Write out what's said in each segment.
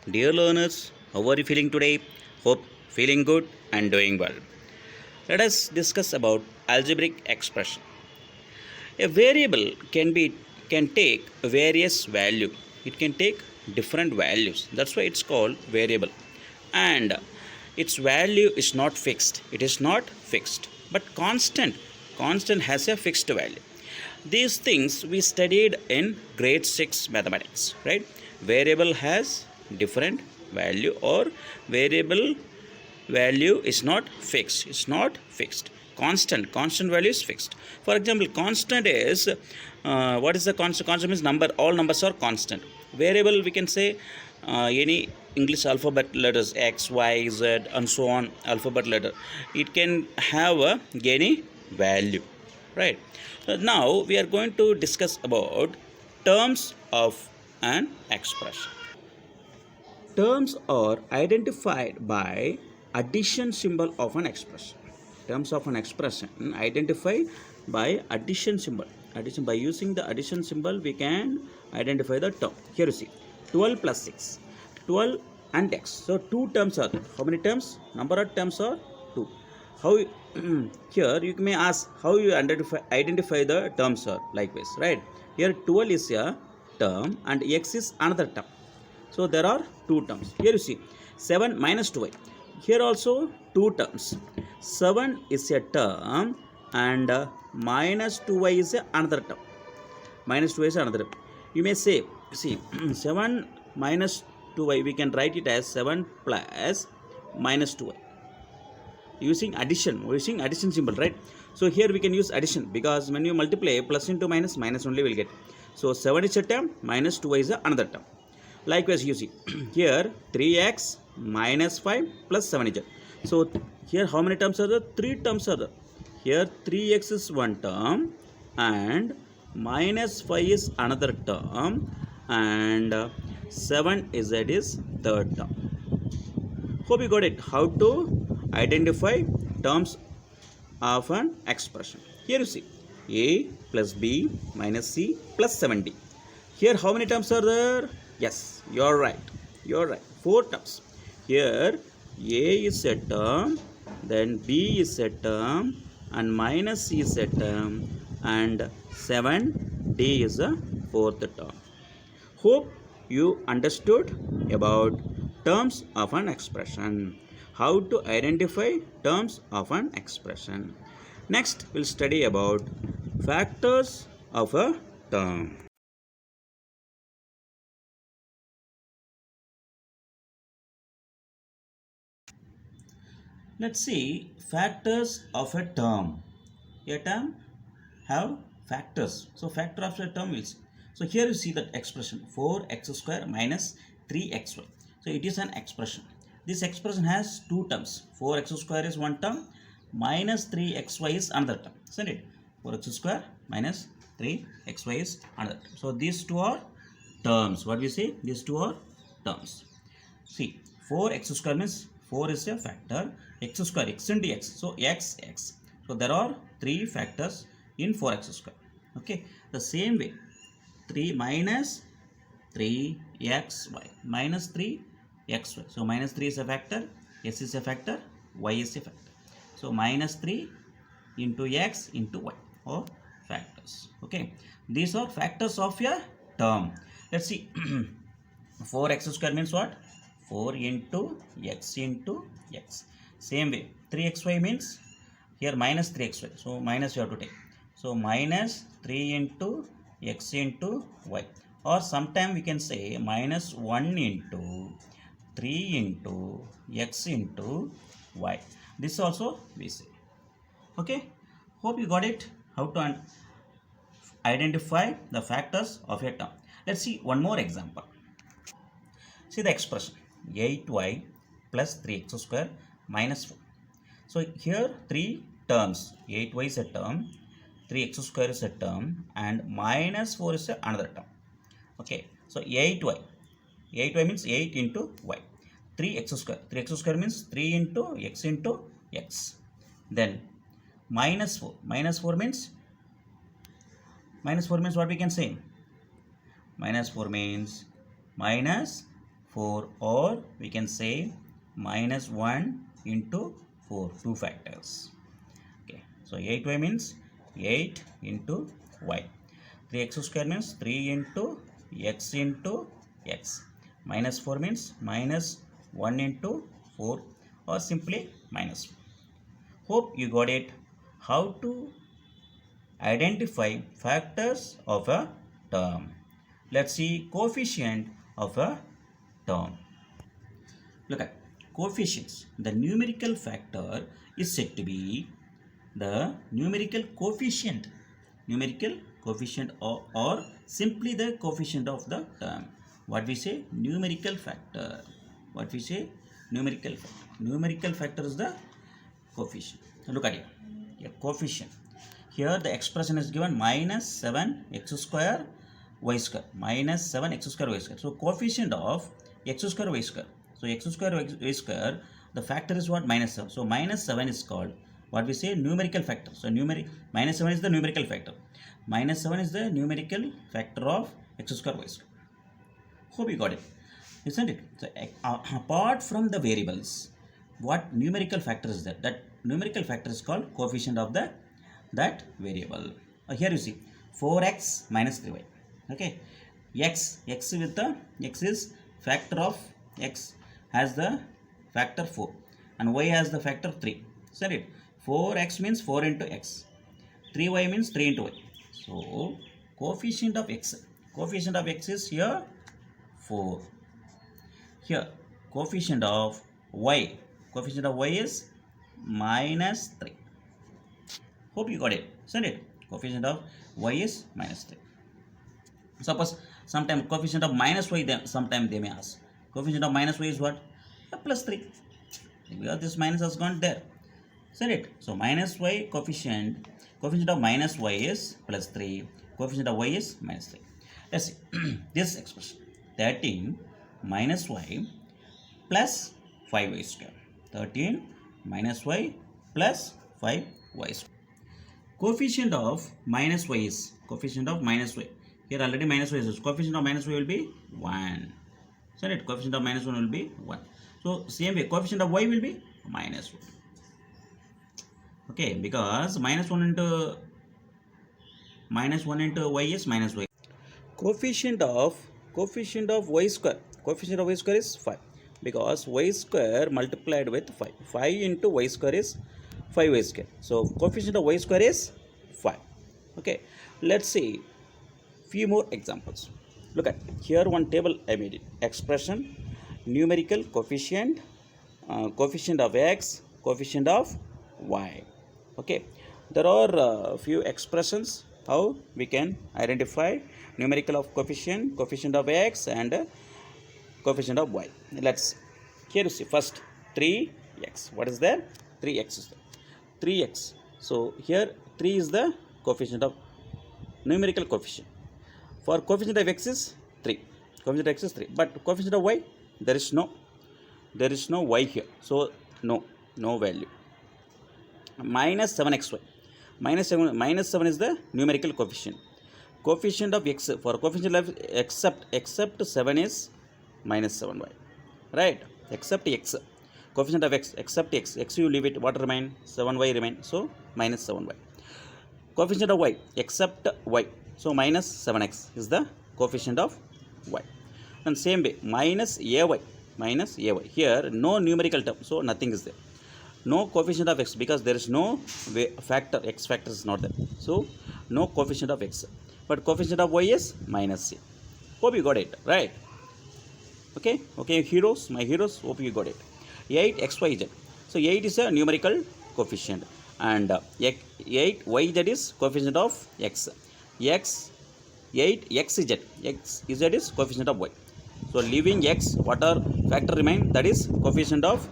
Dear learners, how are you feeling today? Hope feeling good and doing well. Let us discuss about algebraic expression. A variable can take various value. It can take different values. That's why it's called variable. And its value is not fixed. It is not fixed, but constant. Constant has a fixed value. These things we studied in grade 6 mathematics, right? Variable has different value, or variable value is not fixed. It's not fixed. Constant value is fixed. For example, constant is what is the constant? Constant means number. All numbers are constant. Variable, we can say any English alphabet letters, X, Y, Z, and so on, alphabet letter. It can have any value, right? So now we are going to discuss about terms of an expression. Terms are identified by addition symbol of an expression. Terms of an expression identified by addition symbol. Addition, by using the addition symbol we can identify the term. Here you see 12 plus 6, 12 and x. So two terms are there. How many terms? Number of terms are 2. How here you may ask how you identify the terms are likewise, right? Here 12 is a term and x is another term. So there are two terms. Here you see 7 minus 2y. Here also two terms. 7 is a term and minus 2y is another term. Minus 2y is another term. You may say, see 7 minus 2y, we can write it as 7 plus minus 2y. Using addition symbol, right? So here we can use addition, because when you multiply plus into minus, minus only will get. So 7 is a term, minus 2y is another term. Likewise, you see here 3x minus 5 plus 7 is there. So here how many terms are there? 3 terms are there. Here 3x is one term and minus 5 is another term and 7 is third term. Hope you got it. How to identify terms of an expression. Here you see a plus b minus c plus 7d. Here how many terms are there? Yes, you're right. 4 terms. Here a is a term, then b is a term, and minus c is a term, and 7d is a fourth term. Hope you understood about terms of an expression. How to identify terms of an expression. Next, we'll study about factors of a term. Let's see factors of a term. A term have factors. So factor of a term is. So here you see that expression 4x square minus 3xy. So it is an expression. This expression has two terms. 4x square is one term, minus 3xy is another term. Isn't it? 4x square minus 3xy is another term. So these two are terms. What we say? These two are terms. See, 4x square means 4 is a factor, x square, x into x. So x. So there are 3 factors in 4x square. Okay. The same way, 3 minus 3xy minus 3xy. So minus 3 is a factor, s is a factor, y is a factor. So minus 3 into x into y, or factors. Okay. These are factors of a term. Let's see. 4x square means what? 4 into x into x. Same way, 3xy means here minus 3xy. So minus you have to take. So minus 3 into x into y. Or sometime we can say minus 1 into 3 into x into y. This also we say. Okay. Hope you got it. How to identify the factors of a term. Let's see one more example. See the expression 8y plus 3x square minus 4. So here 3 terms. 8y is a term, 3x square is a term, and minus 4 is another term. Okay, so 8y means 8 into y. 3x square means 3 into x. Then minus 4 means what we can say? Minus 4 means minus 4, or we can say minus 1 into 4, 2 factors. Okay, so 8y means 8 into y. 3x square means 3 into x. Minus 4 means minus 1 into 4, or simply minus 1. Hope you got it. How to identify factors of a term. Let's see coefficient of a term. Look at coefficients. The numerical factor is said to be the numerical coefficient. Numerical coefficient, or simply the coefficient of the term. What we say? Numerical factor. What we say? Numerical factor. Numerical factor is the coefficient. Look at it. A coefficient. Here the expression is given minus 7x square y square. Minus 7x square y square. So coefficient of x square y square. So x square y square, the factor is what? Minus 7. So minus 7 is called what we say? Numerical factor. So minus 7 is the numerical factor. Minus 7 is the numerical factor of x square y square. Hope you got it. Isn't it? So apart from the variables, what numerical factor is there? That numerical factor is called coefficient of that variable. Here you see 4x minus 3y. Okay, x with the x is factor of x has the factor 4, and y has the factor 3. Isn't it? 4x means 4 into x. 3y means 3 into y. So coefficient of x is here 4. Here coefficient of y is minus 3. Hope you got it. Isn't it? Coefficient of y is minus 3. Suppose sometimes coefficient of minus y, sometimes they may ask. Coefficient of minus y is what? Plus 3. Because this minus has gone there. Isn't it? So minus y coefficient of minus y is plus 3. Coefficient of y is minus 3. Let's see. This expression. 13 minus y plus 5y square. 13 minus y plus 5y square. Coefficient of minus y is here already minus y is. Coefficient of minus y will be 1. So it coefficient of minus 1 will be 1. So same way coefficient of y will be minus 1. Okay, because minus 1 into y is minus y. Coefficient of y square. Coefficient of y square is 5, because y square multiplied with 5. 5 into y square is 5y square. So coefficient of y square is 5. Okay, let's see few more examples. Look at here, one table I made it. Expression, numerical coefficient, coefficient of x, coefficient of y. Okay, there are few expressions how we can identify numerical of coefficient of x and coefficient of y. Let's here you see first 3x. What is there? 3x is there. 3x. So here 3 is the coefficient of numerical coefficient. For coefficient of x is 3. Coefficient of x is 3. But coefficient of y, there is no y here. So no value. Minus 7xy. Minus 7 is the numerical coefficient. Coefficient of x, for coefficient of except 7 is minus 7y. Right? Except x. Coefficient of x except x. X you leave it. What remain? 7y remain. So minus 7y. Coefficient of y except y. So minus 7x is the coefficient of y. And same way minus ay. Here no numerical term. So nothing is there. No coefficient of x, because there is no factor. X factor is not there. So no coefficient of x. But coefficient of y is minus c. Hope you got it. Right? Okay, heroes, my heroes, hope you got it. 8xyz. So 8 is a numerical coefficient, and 8yz is coefficient of x. 8xz is coefficient of y. So leaving x, what are factor remain? That is coefficient of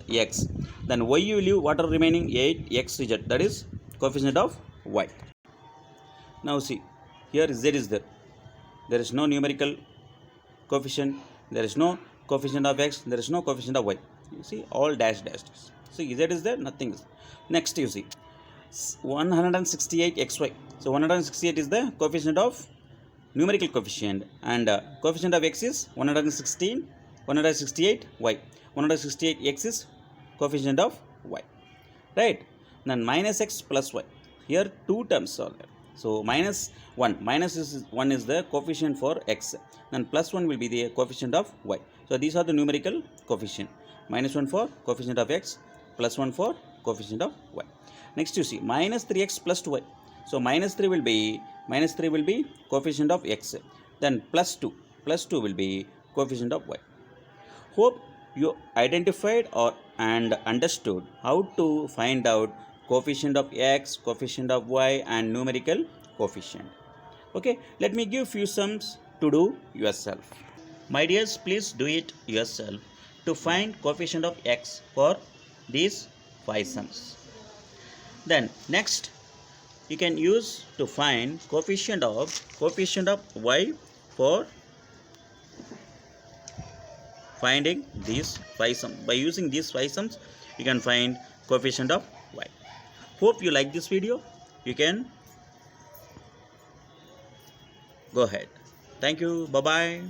x. Then y you leave, what are remaining? 8xz. That is coefficient of y. Now see, here z is there. There is no numerical coefficient. There is no coefficient of x. There is no coefficient of y. You see all dash. See z is there, nothing is there. Next you see 168xy. So 168 is the coefficient of numerical coefficient, and coefficient of x is 116, 168 y, 168 x is coefficient of y, right? Then minus x plus y, here two terms are there. So minus 1, minus is 1 is the coefficient for x, then plus 1 will be the coefficient of y. So these are the numerical coefficient, minus 1 for coefficient of x, plus 1 for coefficient of y. Next you see minus 3x plus 2y. So minus 3 will be coefficient of x, then plus 2 will be coefficient of y. Hope you identified and understood how to find out coefficient of x, coefficient of y, and numerical coefficient. Okay, let me give few sums to do yourself. My dears, please do it yourself to find coefficient of x for these 5 sums. Then next you can use to find coefficient of y for finding these 5 sums. By using these 5 sums you can find coefficient of y. Hope you like this video. You can go ahead. Thank you. Bye bye.